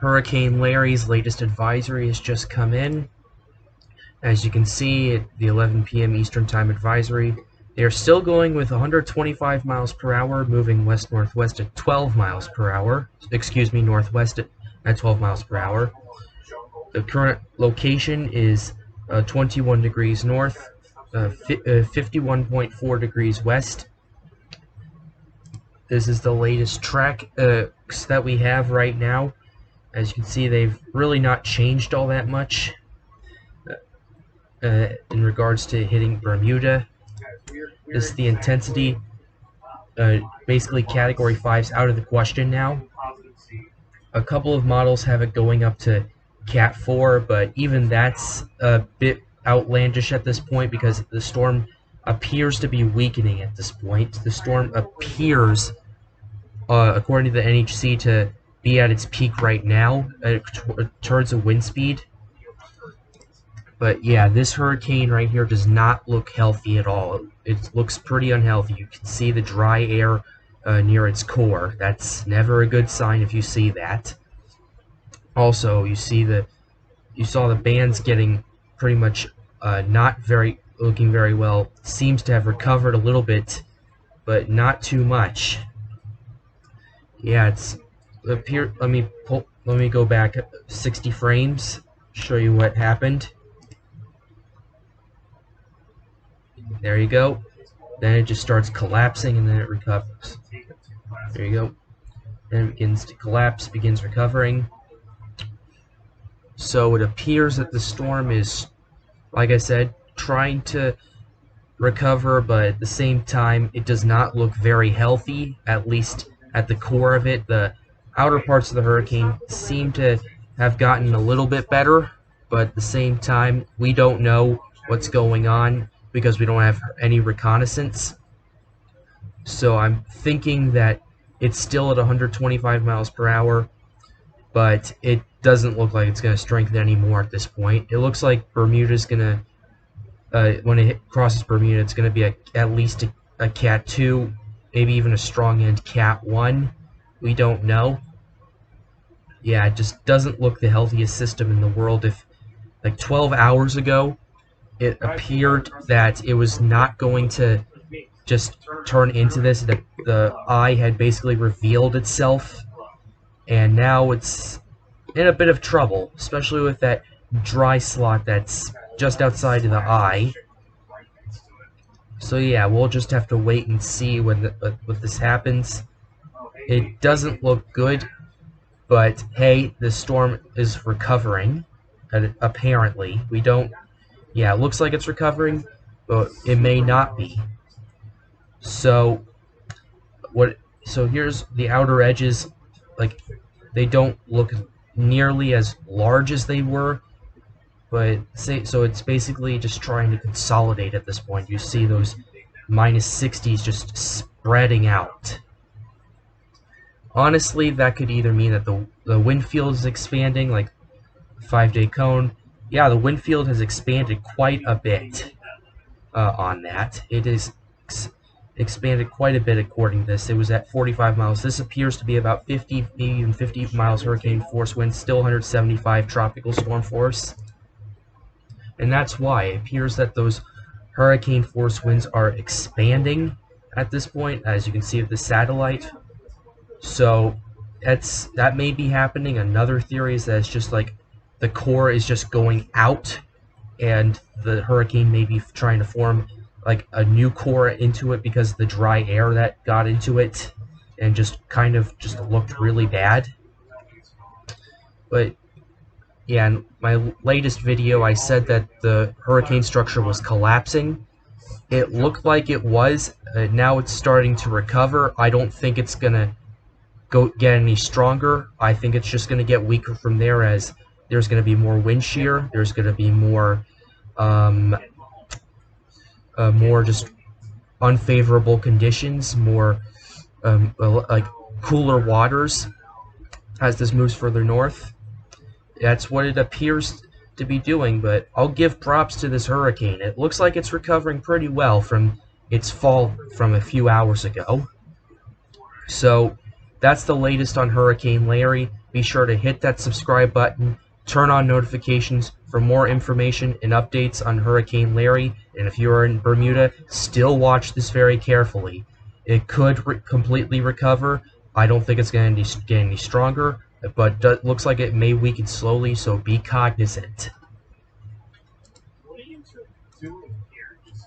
Hurricane Larry's latest advisory has just come in. As you can see, at the 11 p.m. Eastern Time advisory, they are still going with 125 miles per hour, moving west-northwest at 12 miles per hour. Excuse me, northwest at 12 miles per hour. The current location is 21 degrees north, 51.4 degrees west. This is the latest track that we have right now. As you can see, they've really not changed all that much in regards to hitting Bermuda. This is the intensity. Basically, Category 5's out of the question now. A couple of models have it going up to Cat 4, but even that's a bit outlandish at this point because the storm appears to be weakening at this point. The storm appears, according to the NHC, to be at its peak right now towards a wind speed. But yeah, this hurricane right here does not look healthy at all. It looks pretty unhealthy. You can see the dry air near its core. That's never a good sign if you see that. Also, you saw the bands getting pretty much not looking very well. Seems to have recovered a little bit, but not too much. Yeah, let me go back 60 frames, show you what happened. There you go. Then it just starts collapsing and then it recovers. There you go. Then it begins to collapse, begins recovering. So it appears that the storm is, like I said, trying to recover, but at the same time it does not look very healthy, at least at the core of it. The outer parts of the hurricane seem to have gotten a little bit better, but at the same time we don't know what's going on because we don't have any reconnaissance. So I'm thinking that it's still at 125 miles per hour, but it doesn't look like it's going to strengthen anymore at this point. It looks like Bermuda's going to, when it crosses Bermuda, it's going to be at least a Cat 2, maybe even a strong end Cat 1. We don't know. Yeah, it just doesn't look the healthiest system in the world. If, like 12 hours ago, it appeared that it was not going to just turn into this, that the eye had basically revealed itself, and now it's in a bit of trouble, especially with that dry slot that's just outside of the eye. So yeah, we'll just have to wait and see when this happens. It doesn't look good, but hey, the storm is recovering, apparently. We don't... Yeah, it looks like it's recovering, but it may not be. So here's the outer edges. Like, they don't look nearly as large as they were, but so it's basically just trying to consolidate at this point. You see those -60s just spreading out. Honestly, that could either mean that the wind field is expanding, like 5-day cone. Yeah, the wind field has expanded quite a bit on that. It is expanded quite a bit according to this. It was at 45 miles. This appears to be about 50, maybe even 50 miles hurricane force wind, still 175 tropical storm force. And that's why it appears that those hurricane force winds are expanding at this point, as you can see with the satellite. So that may be happening. Another theory is that it's just like the core is just going out, and the hurricane may be trying to form like a new core into it because of the dry air that got into it and just kind of just looked really bad. But yeah, in my latest video I said that the hurricane structure was collapsing. It looked like it was. Now it's starting to recover. I don't think it's gonna get any stronger. I think it's just gonna get weaker from there, as there's gonna be more wind shear. There's gonna be more just unfavorable conditions, more like cooler waters as this moves further north. That's what it appears to be doing, but I'll give props to this hurricane. It looks like it's recovering pretty well from its fall from a few hours ago. So that's the latest on Hurricane Larry. be sure to hit that subscribe button, turn on notifications for more information and updates on Hurricane Larry, and if you are in Bermuda, still watch this very carefully. It could completely recover. I don't think it's going to get any stronger, but looks like it may weaken slowly, so be cognizant.